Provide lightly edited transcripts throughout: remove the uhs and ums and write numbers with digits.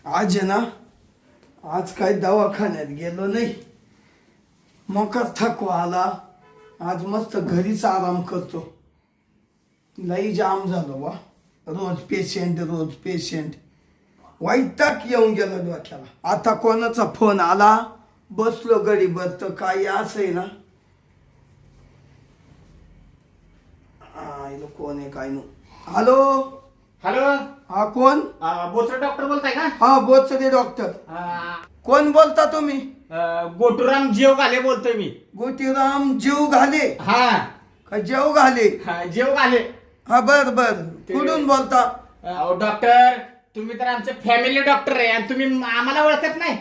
आज आहे ना, आज काय दवाखान्यात गेलो नाही, मोकार थकवा आला. आज मस्त घरीच आराम करतो. लई जाम झालो वा, रोज पेशंट वैताग येऊन गेलो डोक्याला. आता कोणाचा फोन आला, बसलो गडीभर तर काही असं आहे ना, आईला कोण आहे काय नो. Hello hello. हा कोण? बोचरे डॉक्टर बोलताय का? हा बोचरे डॉक्टर. कोण बोलता तुम्ही? गोटूराम जीव घाले बोलतोय मी. गोटीराम जीव घाले? हा का जेव घाले? जीव घाले. हा बर कुठून बोलता? डॉक्टर तुम्ही तर आमचे फॅमिली डॉक्टर आहे आणि तुम्ही आम्हाला ओळखत नाही.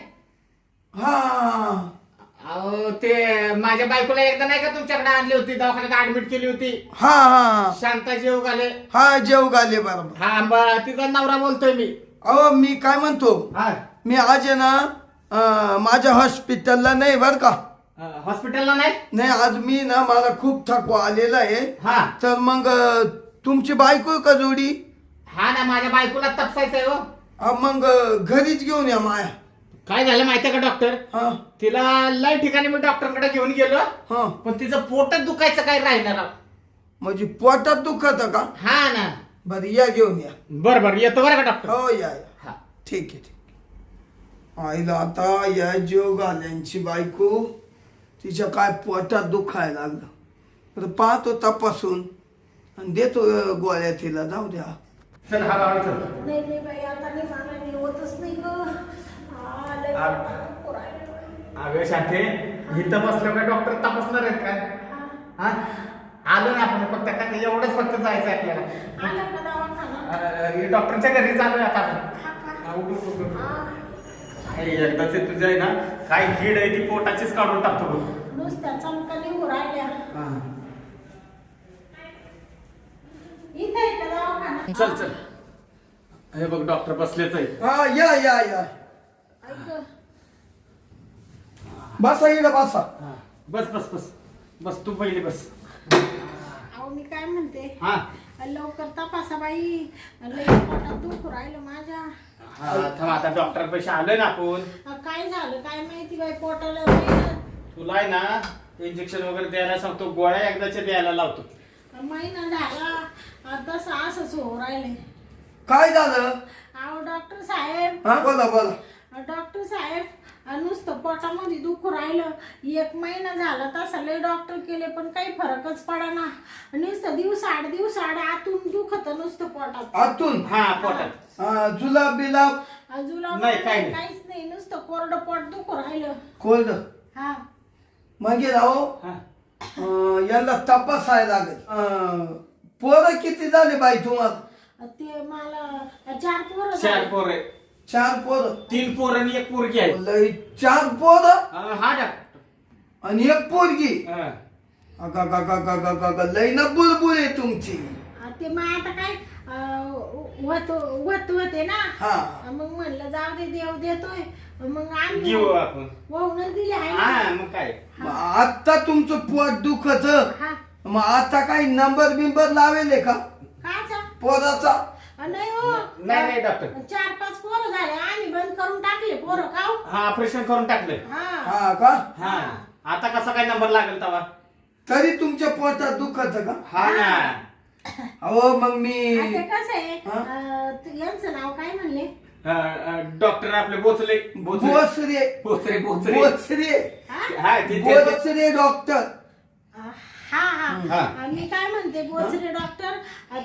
हा अहो ते माझ्या बायकोला एकदा नाही का तुमच्याकडे आणली होती, दवाखान्यात ऍडमिट केली होती. हा शांता जीव घाले. हा जेव घाले बरोबर. हा तिचा नवरा बोलतोय मी. अहो मी काय म्हणतो, मी आज आहे ना माझ्या हॉस्पिटलला नाही बर का. हॉस्पिटलला नाही? नाही आज मी ना, मला खूप थकवा आलेला आहे. हा तर मग तुमची बायको का जोडी? हा ना, माझ्या बायकोला तपासायचंय हो. मग घरीच घेऊन या माया. काय झालं माहितीये का डॉक्टर, हा तिला लय ठिकाणी मी डॉक्टरकडे घेऊन गेलो, हा पण तिचं पोटच दुखायचं काय राहिलं. म्हणजे पोटात दुखत का? हा ना. बरं या घेऊन या. बरं येतो बरं का डॉक्टर. हो या हा. ठीक आहे. आईला आता या जीव घाल्यांची बायको, तिच्या काय पोटात दुखायला लागलं. तर पाहतो तपासून आणि देतो गोळ्या तिला. जाऊ द्या. चल हा गाडी चल. नाही बाई, आता नाही, मला नाही होतच नाही ग. अगं शांते, इथं बसलो का डॉक्टर तपासणार आहेत काय? हा आलो ना आपण, फक्त काय एवढंच फक्त जायचं आपल्याला. आला का दवाखाना? डॉक्टरच्या घरी चालू आता आपण. एकदाच तुझं आहे ना, काय कीड आहे ती पोटाचीच काढून टाकतो बघ. नुसत्या चमका निघू राहिल्या. इथं आहे का दवाखाना? चल हे बघ डॉक्टर बसलेच आहे. हा या ऐक, बसा इकडं बसा. बस तू पहिले बस. अहो मी काय म्हणते, हा लवकर तपासा बाई, लय पोटात दुखू राहिलं माझ्या. आता डॉक्टर पैसे आलोय ना आपण. काय झालं काय माहिती बाई, पोटाला लय तुला आहे ना इंजेक्शन वगैरे द्यायला सांगतो, गोळ्या एकदाच्या द्यायला लावतो. महिना झाला तसं असंच हो राहिले. काय झालं? अहो डॉक्टर साहेब. हा बोला डॉक्टर साहेब, नुसतं पोटामध्ये दुखू राहिलं. 1 महिना झाला तसा लय डॉक्टर केले, पण काही फरकच पडाना. नुसतं दिवसाआड आतून दुखत नुसतं पोटात. आतून? हा पोटात. जुलाब बिलाब? नाही, काही नाही. काहीच नाही, नुसतं कोरडं पोट दुखू राहिलं. कोल्ड? हा मग राहो, याला तपासायला लागेल. पोरं किती झाले बाई तुम्हाला? ते मला 4 पोरं 4 झाले. पोर आहे. 4 पोरं? 3 पोर आणि 1 पोरगी आहे. लय 4 पोरं हा डॉक्टर. आणि 1 पोरगी? हा. लय ना बुलबुल आहे तुमची. ते मग आता काय होते ना. हा मग म्हणलं जाऊ दे, देव देतोय. मग आम्ही घेऊ आपण. वाहूनच दिले आहे हा ना. मग काय. आता तुमचं पोट दुखत, हा मग आता काही नंबर बिंबर लावेल का काचा? पोराचा? नाही हो. नाही डॉक्टर. 4-5 पोरं झाले, आम्ही बंद करून टाकले पोरं. का हो? हा ऑपरेशन करून टाकलं. हा हा का? हा आता कसा काय नंबर लागेल तवा? तरी तुमच्या पोटात दुखत का? हा ना. अहो मग मी आता कसं आहे, यांचं नाव काय म्हणले? डॉक्टर आपले बोचले. बोचरे बोचरे हा? हा बोचरे डॉक्टर. हा हा. मी काय म्हणते, बोचरे डॉक्टर,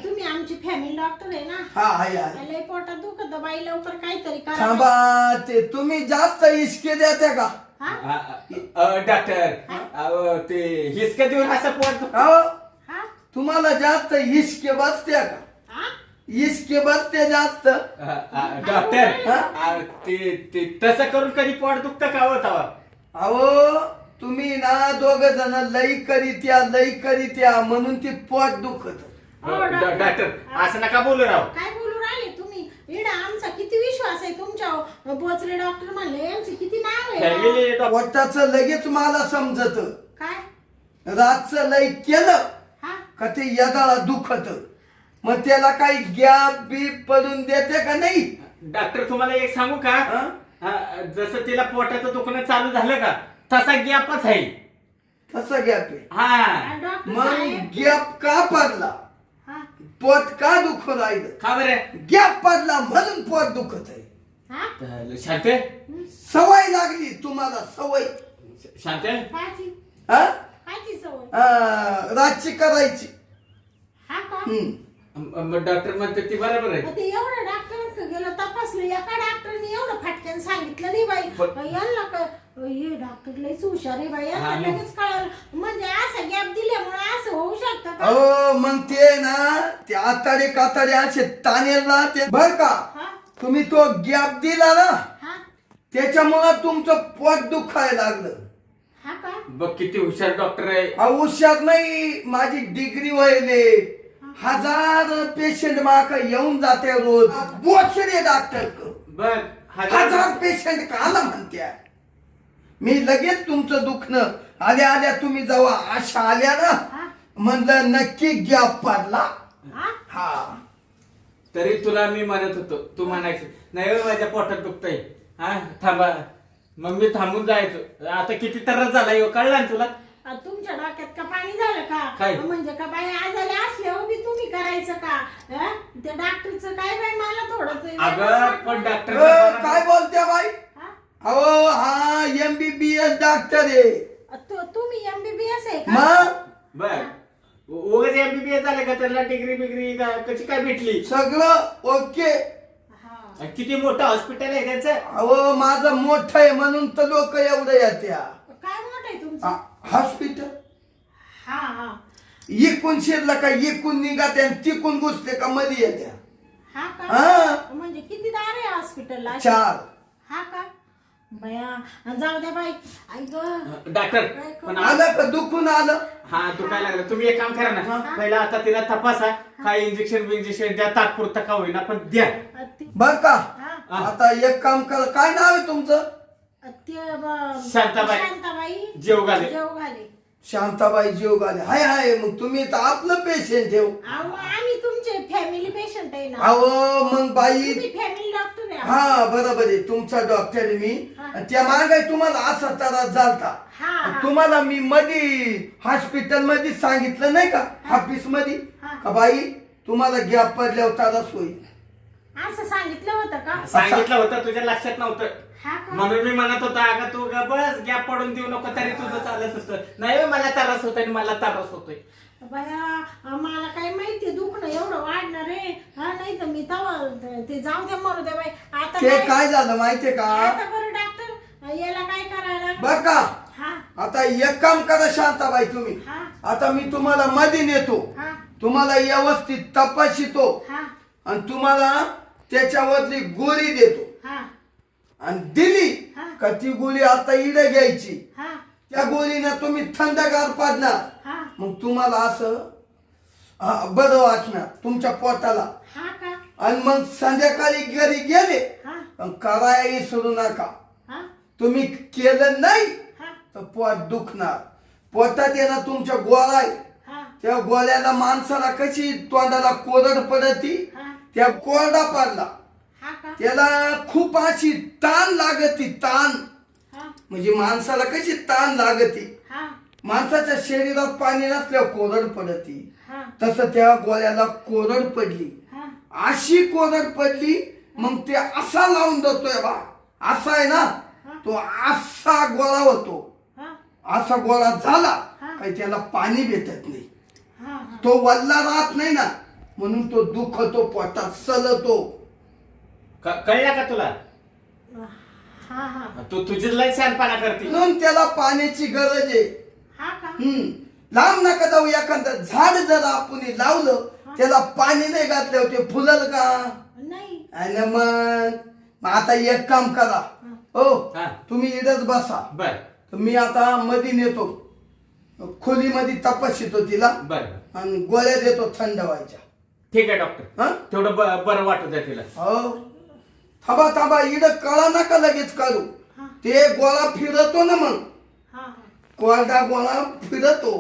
तुम्ही आमची फॅमिली डॉक्टर आहे ना. हा लय पोटात दुखत बाई, लवकर काहीतरी करा. थांबा, ते तुम्ही जास्त इश्के देता का? डॉक्टर ते हिसके देऊन असं पोट. अहो हा? तुम्हाला जास्त इश्के बसत्या का? हा? इश्के बसते जास्त? डॉक्टर ते तसं करून कधी पोट दुखतं का हो तवा? अहो तुम्ही ना 2 जण लई करीत्या म्हणून ती पोट दुखत. डॉक्टर असं नका बोलू राव. काय बोलू राहिले तुम्ही? इडा आमचा किती विश्वास आहे तुमच्या बोचरे डॉक्टर म्हणले, यांचे किती नाव आहे. Family doctor. पोटाचं लगेच मला समजत. काय? रातचं लई केलं हा? का ते यदाला दुखत, मग त्याला काही गॅप बीप पडून देते का नाही? डॉक्टर तुम्हाला एक सांगू का हा? जसं तिला पोटाचं दुखणं चालू झालं का तसा गॅपच आहे. कसा गॅप आहे? हा डॉक्टर मग साहेब गॅप का पडला? हा पोट का दुखू राहिलं? का बरं गॅप पडला म्हणून पोट दुखत आहे. हा शांते सवय लागली तुम्हाला, सवय. शांते काची हा? काची सवय रातची करायची. हा का डॉक्टर म्हणते ती बरोबर आहे. ते एवढं डॉक्टर गेलं तपासलं एका डॉक्टरने एवढं फाटक्यान सांगितलं नाही बाई यांना का हे डॉक्टर लयच हुशार आहे बाई यांना हा, मग. लगेच कळलं म्हणजे असं गॅप दिल्यामुळे असं होऊ शकतं का अहो मग ते ना ते आताडे काताडे असे तानेल ना ते बर का. हा तुम्ही तो गॅप दिला ना हा त्याच्यामुळं तुमचं पोट दुखायला लागलं. हा का बघ किती हुशार डॉक्टर आहे. औषध नाही, माझी डिग्री व्हायले. 1000 पेशंट माका येऊन जाते रोज. बोचरे डॉक्टर बघ 1000 पेशंट काला म्हणत्या. मी लगेच तुमचं दुखणं आल्या आल्या तुम्ही जेव्हा आशा आल्या ना हा म्हणलं नक्की गॅप पडला. हा हा तरी तुला मी म्हणत होतो तू म्हणायचं नाही हो, माझ्या पोटात दुखतंय. हा थांबा मग मी थांबून जायचो. आता किती त्रास झाला हो कळला ना तुला. तुमच्या डोक्यात का पाणी झालं काय? का म्हणजे का बाई आजारी असल्यावर बी तुम्ही करायचं का हा? त्या डॉक्टरचं काय बाई मला थोडं अगं पण डॉक्टर काय बोलत्या बाई? अहो हा MBBS डॉक्टर आहे. तुम्ही MBBS आहे का मग बर उगाच MBBS झाले का त्याला डिग्री बिग्री कशी काय भेटली. सगळं ओके. हा आणि किती मोठं हॉस्पिटल आहे त्यांचं. अहो माझं मोठं आहे म्हणून तर लोक एवढं येत्या. काय मोठं आहे तुमचं हॉस्पिटल हा हा इकून शिरलं का इकून निघाते आणि तिकून घुसले का मध्ये येत्या. हा का हा. म्हणजे किती दार आहे हॉस्पिटलला 4. हा का बया जाऊ द्या बाई ऐक डॉक्टर पण आलं का दुखून आलं. हा तू काय लागलं तुम्ही एक काम करा ना पहिला आता तिला तपासा काय इंजेक्शन बिंजेक्शन द्या तात्पुरतं का होईना पण द्या. बर का हा आता एक काम कर. काय नाव आहे तुमचं? शांताबाई. शांताबाई जेवघाले. जेवघाले शांताबाई जीवगाले. हाय हाय मग तुम्ही तर आपलं पेशंट ठेव. अहो आम्ही तुमचे फॅमिली पेशंट आहे ना अहो मग बाई तुम्ही फॅमिली डॉक्टर आहे हा बरोबर आहे तुमचा डॉक्टर आहे मी. आणि त्या मागे तुम्हाला असा त्रास झालता. हा, हा. तुम्हाला मी मध्ये हॉस्पिटल मध्ये सांगितलं नाही का ऑफिस मध्ये हा. का बाई तुम्हाला गॅप पडल्यावर त्रास होईल. असं सांगितलं होतं का सांगितलं होतं तुझ्या लक्षात नव्हतं हा का म्हणून मी म्हणत होता अगं तू बस गॅप पडून देऊ नको तरी तुझं चालत होतं. नाही हो, मला त्रास होतोय मला त्रास होतोय. बया मला काय माहिती दुखणं एवढं वाढणार आहे हा नाही तर मी तवा ते जाऊ द्या मरू द्या बाई आता ते काय झालं माहितीये का? आता बरं डॉक्टर याला काय करायला बर का हा आता एक काम करा शांताबाई तुम्ही. हा आता मी तुम्हाला मध्ये नेतो. हा तुम्हाला व्यवस्थित तपासितो हा आणि तुम्हाला त्याच्यावरली गोळी देतो. हा आणि दिली हा. का ती गोळी आता इडे घ्यायची. हा त्या गोळीनं तुम्ही थंडगार पाडणार. हा मग तुम्हाला असं बरं वाटणार तुमच्या पोटाला. हा का आणि मग संध्याकाळी घरी गेले हा पण करायला सोडू नका. हा तुम्ही केलं नाही हा तर पोट दुखणार. पोटात येणार तुमच्या गोळा आहे. हा त्या गोळ्याला माणसाला कशी तोंडाला कोरड पडती हा त्या कोरडा पडला. हा का त्याला खूप अशी ताण लागती. ताण हा म्हणजे माणसाला कशी ताण लागती. हा माणसाच्या शरीरात पाणी नसल्यावर कोरड पडती. हा तसं त्या गोळ्याला कोरड पडली. हा अशी कोरड पडली मग ते असा लावून देतोय बा. असा आहे ना तो असा गोळा होतो. हा असा गोळा झाला हा. काही त्याला पाणी भेटत नाही. हा तो वल्ला राहत नाही ना म्हणून तो दुखतो पोटात सलतो. कळलं का तुला हा हा तू तुझीच लय शहाणपणा करते. म्हणून त्याला पाण्याची गरज आहे. हा का लांब नका जाऊ. एखादं झाड जर आपण लावलं त्याला पाणी नाही घातल्यावर ते फुलल का? नाही आणि मग आता एक काम करा. हो हा. तुम्ही इथंच बसा. बर तर मी आता मध्ये नेतो खोलीमध्ये तपासितो तिला बर आणि गोळ्या देतो थंड व्हायच्या. ठीक आहे डॉक्टर हा तेवढं बरं वाटत आहे तिला. हो थांबा थांबा इथं कळा नका लगेच काढू. हा. ते गोळा फिरतो ना मग हा हा कोरडा गोळा फिरतो.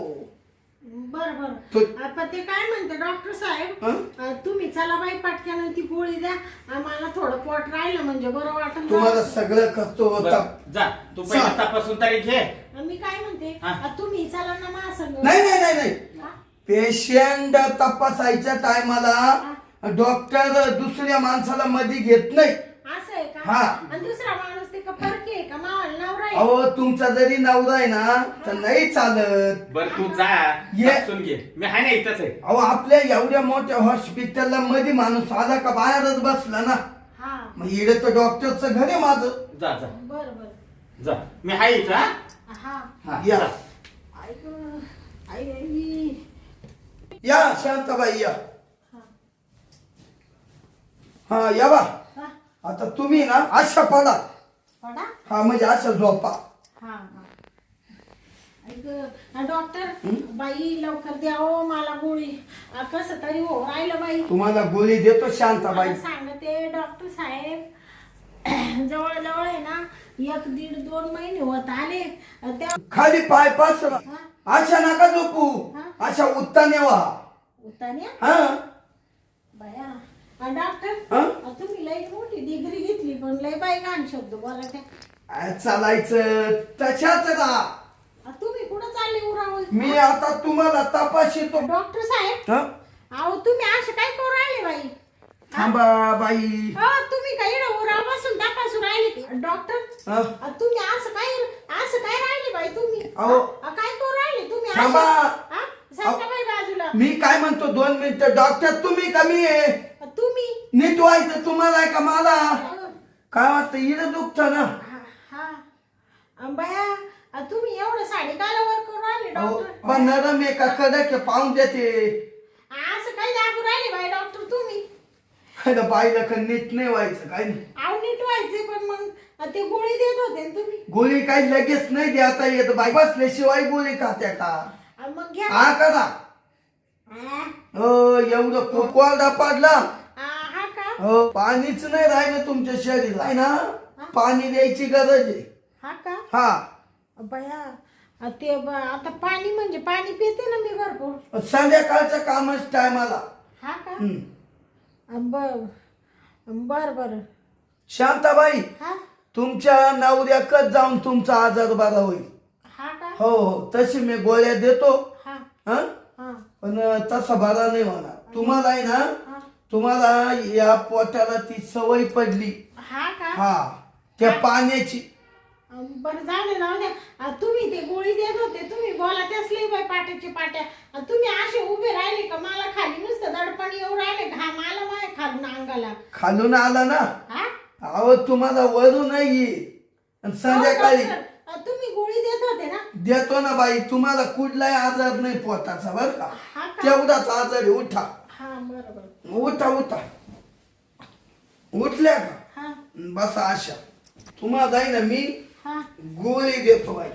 बर बर तो- पण ते काय म्हणते डॉक्टर साहेब हं? तुम्ही चला बाई पटक्यानं ती गोळी द्या मला थोडं पोट राहिलं म्हणजे बरं वाटत तुम्हाला सगळं करतो बरं, जा तू पहिला चा. तपासून तरी घे. मी काय म्हणते हा. तुम्ही चला ना मा संग नाही नाही नाही नाही पेशंट तपासायच्या टायमाला डॉक्टर दुसऱ्या माणसाला मध्ये घेत नाही. असं आहे का हा. आणि दुसरा माणूस ते का फरक आहे का मावाला नवरा आहे अहो तुमचा जरी नवरा आहे ना तर नाही चालत. बर तू जा ये. तपासून घे. मी आहे ना इथंच आहे. अहो आपल्या एवढ्या मोठ्या हॉस्पिटलला मध्ये माणूस आला का बाहेरच बसला ना हा मग इकडे तर डॉक्टरचं घर आहे माझं. जा जा बर बर जा मी आहे इथं हा? हा हा, या ऐक आई आई या शांताबाई या. हा. हा या बा. हा. आता तुम्ही ना अशा पडा. पडा हा म्हणजे अशा झोपा. हा हा ऐक डॉक्टर बाई लवकर द्यावं मला गोळी कसं तरी हो राहिलं बाई तुम्हाला गोळी देतो शांताबाई. मला सांगते डॉक्टर साहेब जवळ जवळ आहे ना 1-1.5-2 महिने होत आले त्या खाली पाय पसरा. अशा नका झोपू. अशा उत्ताने व्हा. उतान्या हा बाया डॉक्टर हा? तुम्ही लई मोठी डिग्री घेतली पण लई बाई घाण शब्द बोला त्या चालायचं तशाच राहा. तुम्ही कुठं चालले उरावं मी आता तुम्हाला तपासितो. डॉक्टर साहेब हा? अहो तुम्ही असं काय करू राहिले बाई थांबा बाई. तुम्ही काय इकडं उरावापासून तपासून राहिले डॉक्टर हा? तुम्ही असं काय राहिले बाई तुम्ही अहो. काय करू राहिले तुम्ही थांबा. सांगा बाई बाजूला मी काय म्हणतो 2 मिनिटं. डॉक्टर तुम्ही कमी आहे. तुम्ही नीट व्हायचं तुम्हाला आहे का मला काय वाटतं इकडे दुखतं ना. हा बाया तुम्ही एवढं साडी कालावर करून राहिले अहो, डॉक्टर पण नरम आहे का कडक आहे पाहून देते. असं काय दाबू राहिले बाई डॉक्टर तुम्ही अरे बाईला का नीट नाही व्हायचं काय नाही. आव नीट व्हायचे पण मग ते गोळी देत होते ना तुम्ही गोळी काही लगेच नाही देता येत बाई. बसल्याशिवाय गोळी खात्या का. मग घ्या हा करा. हो एवढं कोरडा पडला. हा का हो पाणीच नाही राहिलं तुमच्या शरीरात आहे ना. पाणी द्यायची गरज आहे. हा का हा बया ते आता पाणी म्हणजे पाणी पिते ना मी भरपूर संध्याकाळचं कामच टायमाला. हा का बर बर बर शांताबाई हा तुमच्या नवऱ्याकच जाऊन तुमचा आजार बरा होईल. हा का हो हो तशी मी गोळ्या देतो. हा हा हा पण तसा बरा नाही होणार. तुम्हाला आहे ना हा. तुम्हाला या पोटाला ती सवय पडली. हा का हा त्या पाण्याची. बरं झालं ना तुम्ही ते गोळी देत होते तुम्ही बोला त्याच लई बाई पाट्याची पाट्या तुम्ही असे उभे राहिले का मला खाली नुसतं दडपण येऊ राहिले घाम आला माय खालून अंगाला खालून आला ना. हा अहो तुम्हाला वरून नाही आणि संध्याकाळी तुम्ही गोळी देत होते ना देतो ना बाई. तुम्हाला कुठलाही आजार नाही पोटाचा बर का. हा का तेवढाच आजार आहे. उठा हा बरोबर उठा उठा. उठल्या का हा बसा अशा. तुम्हाला आहे ना मी हा गोळी देतो बाई.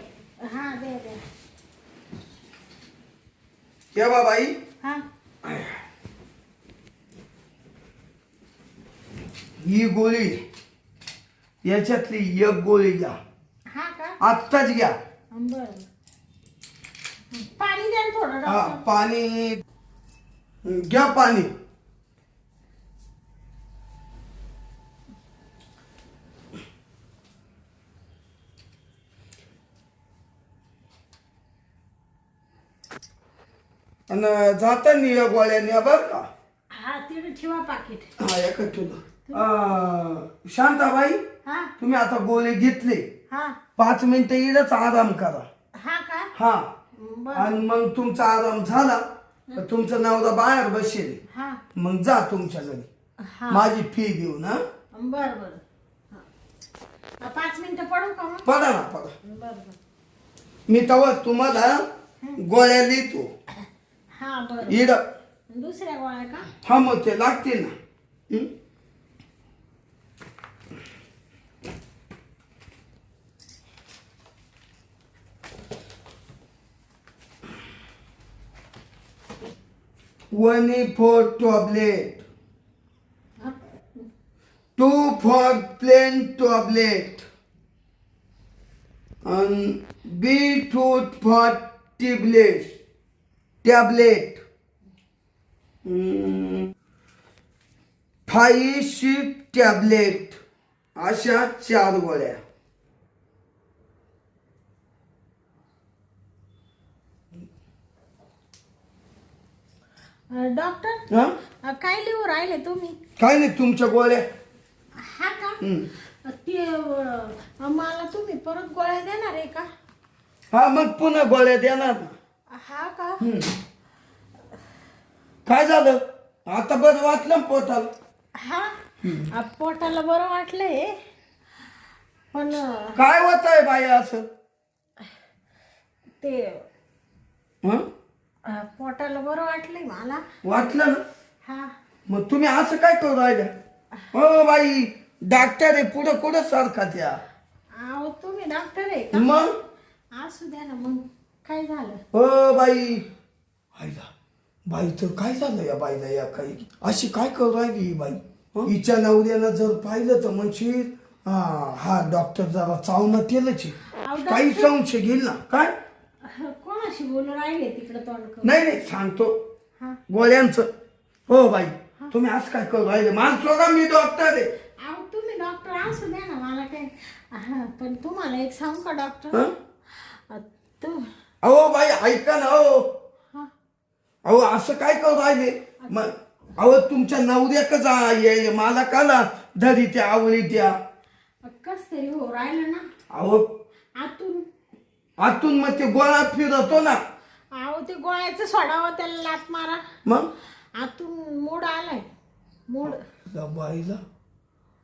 हा दे दे तेव्हा बाई हा ही गोळी याच्यातली एक गोळी घ्या. हा का आत्ताच घ्या. बर पाणी द्या ना थोडं हा डॉक्टर पाणी घ्या पाणी. आणि जाताना या गोळ्याने बर का. हा तिथे ठेवा पाकिट हा एकच ठेवलं. शांताबाई हा तुम्ही आता गोळी घेतले. हा 5 मिनिटं इडच आराम करा. हा का हा बर आणि मग तुमचा आराम झाला तर तुमचा नवरा बाहेर बसेल. हा मग जा तुमच्या घरी. हा माझी फी देऊन. हा बर बर 5 मिनिटं पडू का मग पडा ना पडा. बर बर मी तेव्हा तुम्हाला गोळ्या लिहितो. हा बर इड दुसऱ्या गोळ्या का हा मग ते लागते ना. हं? One for tablet, हा? 2 for plain tablet, and beetroot for tablets, tablet 5 tablet अशा 4 गोळ्या. डॉक्टर हा काय लिहू राहिले तुम्ही? काय नाही तुमच्या गोळ्या. हा का? ते मला तुम्ही परत गोळ्या देणार आहे का? हा मग पुन्हा गोळ्या देणार ना. हा का? काय झालं आता बरं वाटलं ना पोटाला? हा पोटाला बरं वाटलंय पण काय होत आहे बाई असं? ते हं? पोटाला बरं वाटलंय मला. वाटलं ना? हा मग तुम्ही असं काय करू राहिल्या? हो बाई डॉक्टर आहे पुढं कुठं सारखा त्या. अहो तुम्ही डॉक्टर आहे का? मग असू द्या ना मग काय झालं? हो बाई आईला बाई तर काय झालं या बाईला या काही अशी काय करू राहिली ही बाई? हिच्या नवऱ्यानं जर पाहिलं तर म्हणशील हा डॉक्टर जरा चावणं केलंच आहे. अहो, काही डॉक्टर- संशय घेईल ना काय? कोणाशी बोलून राहिले तिकडे तोंड करून? नाही नाही सांगतो हा गोळ्यांचं. हो बाई तुम्ही असं काय करू राहिले? मान सोडा मी डॉक्टर आहे. अहो तुम्ही डॉक्टर असू द्या ना मला काय. पण तुम्हाला एक सांगू का डॉक्टर? हं? तू अहो बाई ऐका ना हो. हा अहो असं काय करू राहिले? मग अहो तुमच्या नवऱ्याक जा मला काला धरी त्या आवळी त्या. कस तरी हो राहिलं ना अहो आतून. आतून मग ते गोळा फिरतो ना. अहो ते गोळ्याचं सोडावं त्याला लात मारा. मग आतून मोड आलाय मोड. त्या बाईला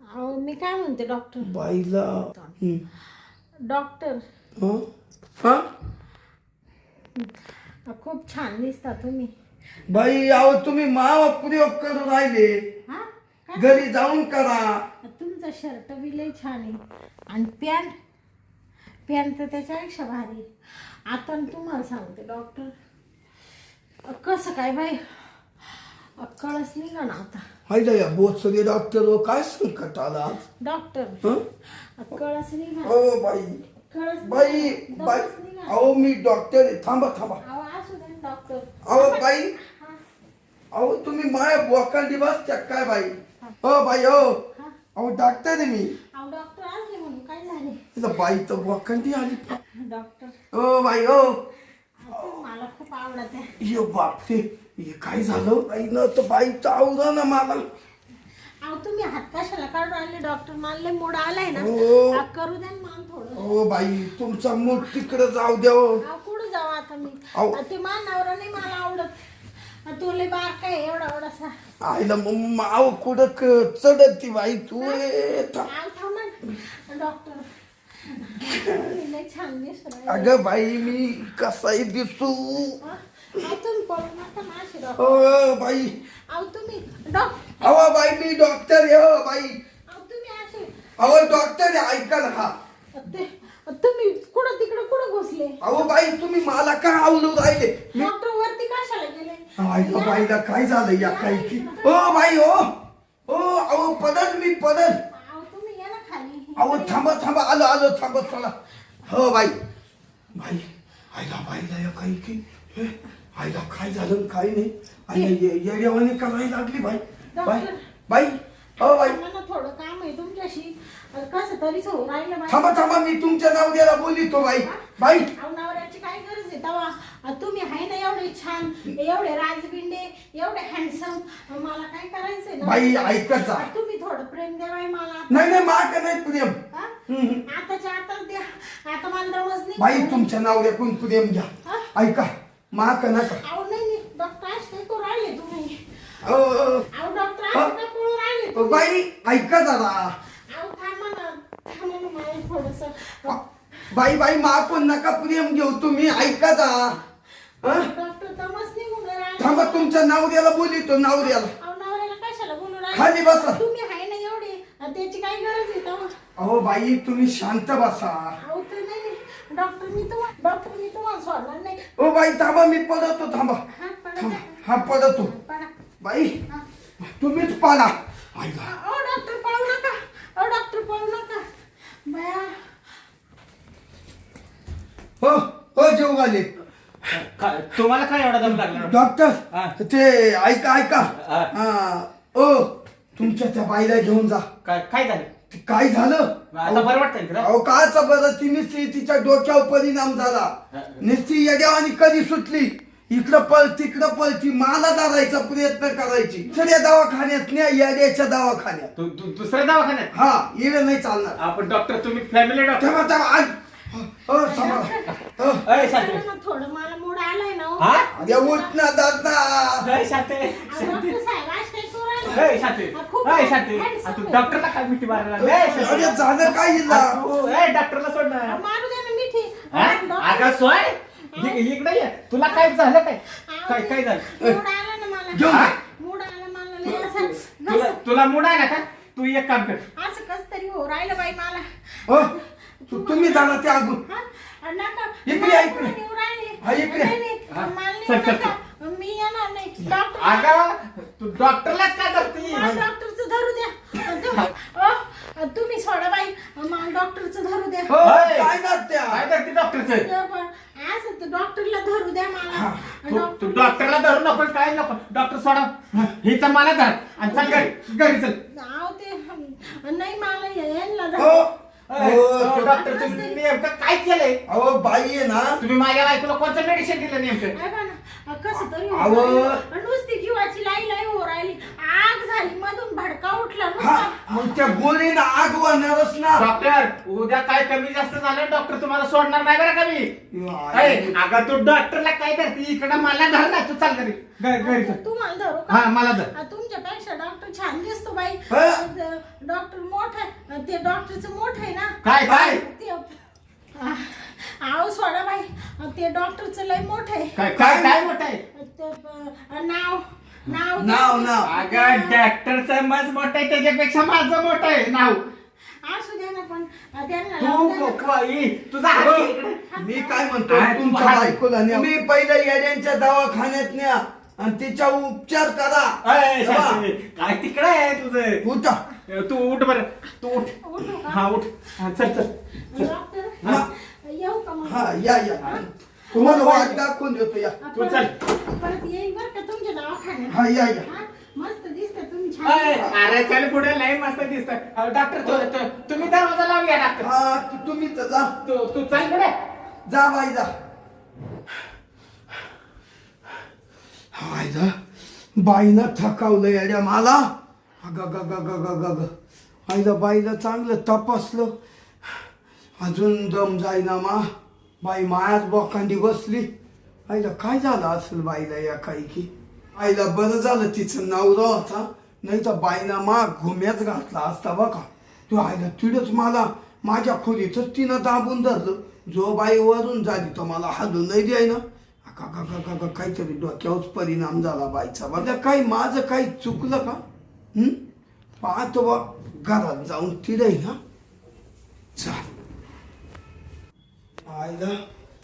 अहो मी काय म्हणते डॉक्टर? बाईला डॉक्टर हं? हं? खूप छान दिसता तुम्ही. बाई अहो तुम्ही मावा प्रयोग करू राहिले. हा काय? घरी जाऊन करा. तुमचा शर्ट बी लय छान आहे आणि पॅन्ट पॅन्ट तर त्याच्यापेक्षा भारी. आता तुम्हाला सांगते डॉक्टर कसं काय बाई कळस निघा ना आता. हायला या बोचरे डॉक्टर काय संकट आला आज? डॉक्टर हं? कळस निघा. हो बाई कळस बाई निघा. बाई दमच निघा. अहो मी डॉक्टर आहे. थांबा थांबा. अहो असू दे ना डॉक्टर. अहो बाई हा अहो तुम्ही माया बोकांडी बसत्या काय बाई? हो बाई हो. हा अहो डॉक्टर आहे मी. अहो डॉक्टर असले म्हणून काय झाले? इथं बाई तर बोकांडी आली. डॉक्टर हो बाई हो. तुम्ही मला खूप आवडत आहे. ये बापते हे काय झालं बाई न तर बाई आवडा ना मला. अहो तुम्ही हात कशाला काढून राहिले डॉक्टर? मला लय मोड आलाय ना. हो. करू द्या ना मान थोडं. हो बाई तुमचा मूड तिकडे जाऊ द्यावं. अहो कुठं जाऊ आता मी? अहो. ते मानावर नाही मला आवडत. तो लय बारका आहे एवढा एवढासा. आईला माव कुठं चढती बाई तू अहो थांबा ना, डॉक्टर तुम्ही लय छान दिसत आहे. अगं बाई मी कसाही दिसू. अहो तुम्ही पळू नका ना अशी डॉक्टर. हो बाई अहो तुम्ही डॉक्टर. अहो बाई मी डॉक्टर आहे हो बाई. अहो तुम्ही असे अहो डॉक्टर आहे ऐका ना. हा तुम्ही कुठं तिकडं कुठं घुसले? अहो बाई तुम्ही मला का आवडू राहिले? मी डॉक्टर वरती कशाला गेले? ऐका बाईला काय झालं या काही की हो बाई हो. हो अहो पडल मी पडल. अहो तुम्ही या ना खाली. अहो थांबा थांबा आलो आलो थांबा चला. हो बाई बाई आईला बाईला या काही की हे, आईला काय झालं काय नाही. आईला येड्यावानी करायला लागली बाई. बाई बाई हो बाई मला थोडं काम आहे तुमच्याशी. कसं तरीच हो राहिलं बाई. थांबा थांबा मी तुमच्या नावद्याला बोलितो बाई. बाई अहो नवऱ्याची काय गरज आहे तेव्हा? तुम्ही आहे ना एवढे छान एवढे राजबिंडे एवढे हँडसम. मला काय करायचंय ना? बाई ऐकत जा. तुम्ही थोडं प्रेम द्या बाई मला. नाही नाही माग नाही प्रेम. हा? आताच्या आताच द्या. आता मला दमच नाही. बाई तुमच्या नावद्याकडून प्रेम घ्या. हा? ऐका माग नका. अहो नाही डॉक्टर आज काय करू राहिले तुम्ही? अहो, अहो डॉक्टर आज काय करू राहिले तुम्ही? बाई ऐका जरा. अहो थांबा ना मला थोडस. बाई बाई मागून नका प्रेम घेऊ तुम्ही ऐका जा. हं? डॉक्टर दमच निघून राहिले. थांबा तुमच्या नावद्याला बोलितो नावद्याला. अहो नवऱ्याला कशाला बोलू राहिले? खाली बसा. तुम्ही आहे ना एवढे त्याची काय गरज आहे तेव्हा? अहो बाई तुम्ही शांत बसा. अहो ते नाही डॉक्टर मी तुम्हाला सोडणार नाही. ओ बाई थांबा मी पडतो थांबा. हा पडा थांबा हा पडतो. पडा. बाई हा. तुम्हीच पाला. ऐका अहो डॉक्टर पळू नका. अहो डॉक्टर पळू नका. बया हो हो जेव घाले. तुम्हाला काय एवढा दम लागला हा. डॉक्टर ते ऐका ऐका हा. ओ तुमच्या त्या बाईला घेऊन जा. काय झालं ते काय झालं आता बरं वाटतंय तुला अहो काच बरं ती नुसती तिच्या डोक्यावर परिणाम झाला. नुसती येड्यावानी कधी सुटली, इकडं पळ तिकडं पळ, ती मला धरायचा प्रयत्न करायची. दुसऱ्या दवाखान्यात नाही, येड्याच्या दवाखान्यात. दुसऱ्या दवाखान्यात हा इकडे नाही चालणार. आपण डॉक्टर तुम्ही फॅमिली डॉक्टर तेव्हा तेव्हा आज सांभाळा. अय शांती चला ना, थोडं मला मूड आलाय ना हो. हा अरे उठ ना दाद ना. अय शांती डॉक्टर साहेब आज काय करू राहिले? अय शांती खूप अय शांती handsome तू आहे. डॉक्टरला काय मिठी मारायला लागली? अय, शांती. अरे झालं काय हिला? अय डॉक्टरला सोड ना मारू दे ना मिठी. हा? अगं सोय इकडे ये. तुला काय झालं काय झालं मूड आला ना मला. घेऊन जा. मूड आला मला लय असं तुला मूड आहे ना का तू एक काम कर असं कस तरी हो राहिलं बाई मला. हो तुम्ही झाला त्या अगोदर. हा? नका. इकडे या, इकडे. मला येऊ राहिले. हा, इकडे. नाही, नाही. हा. मला नाही चल, चल, नका. मी येणार नाही. डॉक्टर अगं तू डॉक्टरलाच काय करते मला डॉक्टरचं धरू द्या. तुम्ही सोडा बाई. मला डॉक्टरचं धरू द्या. हो होय. काय करत्या? काय करते डॉक्टरचं असं तर डॉक्टरला धरू द्या मला. तू डॉक्टरला धरू नको काय नको डॉक्टर सोडा हे तर मला धर आणि चल घरी चल अहो, ते नाही मला यांना हो धरू. डॉक्टर तुम्ही नेमकं काय केलंय अहो बाई आहे ना. तुम्ही माझ्या बायकोला कोणतं मेडिसिन दिलं नेमकं ऐका ना, कसं तरी अहो. हो राहिलं. नुसती जीवाची लाई लाई हो राहिली. आग झाली मधून भडका उठला हा नुसता. मग त्या गोळीनं आग वाहणारच ना. डॉक्टर उद्या काय कमी जास्त झालं डॉक्टर तुम्हाला सोडणार नाही बरं कमी अगं तू डॉक्टरला काय करते इकडं मला धर ना तू चाल घरी चल तुम्हाला धरू हा का? मला धर तुमच्यापेक्षा डॉक्टर छान दिसतो बाई. हा. डॉक्टर मोठा आहे. ते डॉक्टरचं मोठं आहे ना. काय ते आहो सोडा बाई. ते डॉक्टरचं लय मोठं आहे. काय मोठं आहे ते नाव नाव नाव अगं डॉक्टरचं मज मोठं आहे त्याच्यापेक्षा माझं मोठं आहे नाव असू द्या ना पण त्यांना तू लावून द्या ना. तुझा हात हो, इकडे. मी काय म्हणतो हा, तुमच्या तुम्हाला- बायकोला न्या. मी पहिल्या येड्यांच्या दवाखान्यात न्या आणि तिचा उपचार करा. अय, तेव्हा शांती, काय तिकडे आहे तुझं उठा. तू उठ बरं तू उठ उठू का? हा उठ हा, चल चल डॉक्टर हा. येऊ का मग? हा या तुम्हाला वाट दाखवून देतो या. तू चल. परत येईल बरं का तुमच्या दवाखान्यात. हा या हा? मस्त दिसतं तुम्ही अय, छान. अरे चल पुढे लय मस्त दिसत डॉक्टर तुम्ही दरवाजा लावून घ्या डॉक्टर हा तुम्ही तर जा. तू चल पुढे जा बाई जा. हाय जा बाईनं थकावलं येड्या मला. अग आईला बाईला चांगलं तपासलं अजून दम जाईना मा. बाई मायाच बोकांडी बसली. आईला काय झालं असेल बाईला या काही की. आईला बरं झालं तिचं नवरा होता, नाही तर बाईना मा घुम्याच घातला असता बघा. तू आईला तिडच मला माझ्या खोलीतच तिनं दाबून धरलं. जो बाई वरून झाली तो मला हालू नाही द्यायना. काहीतरी डोक्यावरच परिणाम झाला बाईचा. बघा काही माझं काही चुकलं का? पाहतो बा घरात जाऊन तिडे ना. चाल आईला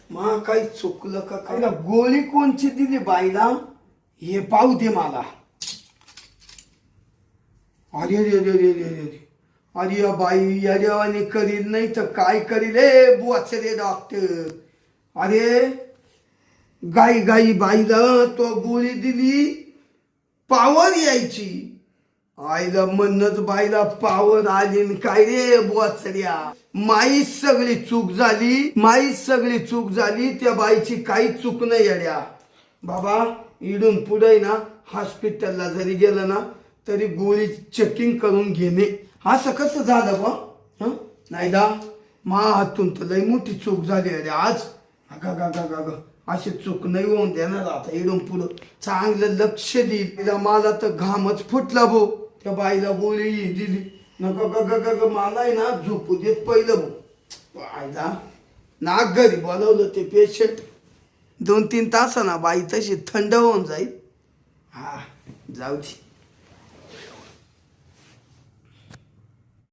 मा काही चुकलं का? काय गोळी कोणची दिली बाईला हे पाहू दे मला. अरे रे रे रे रे रे अरे बाई अरे करील नाही तर काय करील हे बुवाचे डॉक्टर. अरे गाई बाईला तो गोळी दिली पावर यायची. आईला म्हणणंच बाईला पावर आली न काय रे बुवाचड्या. माईच सगळी चूक झाली. त्या बाईची काही चूक नाही येड्या. बाबा इडून पुढे ना हॉस्पिटलला जरी गेलं ना तरी गोळी चेकिंग करून घेणे. असं कसं झालं बा? नाही दा मा हातून तर लई मोठी चूक झाली अरे आज. अशी चूक नाही होऊन देणार आता इडून पुढं. चांगलं लक्ष देईल. मला तर घामच फुटला भो. त्या बाईला गोळी दिली नका मला आहे ना झोपू देत पहिलं भो. आईला नाक घरी बोलवलं ते पेशंट. 2-3 तासांना बाई तशी थंड होऊन जाईल. हा जाऊ दे.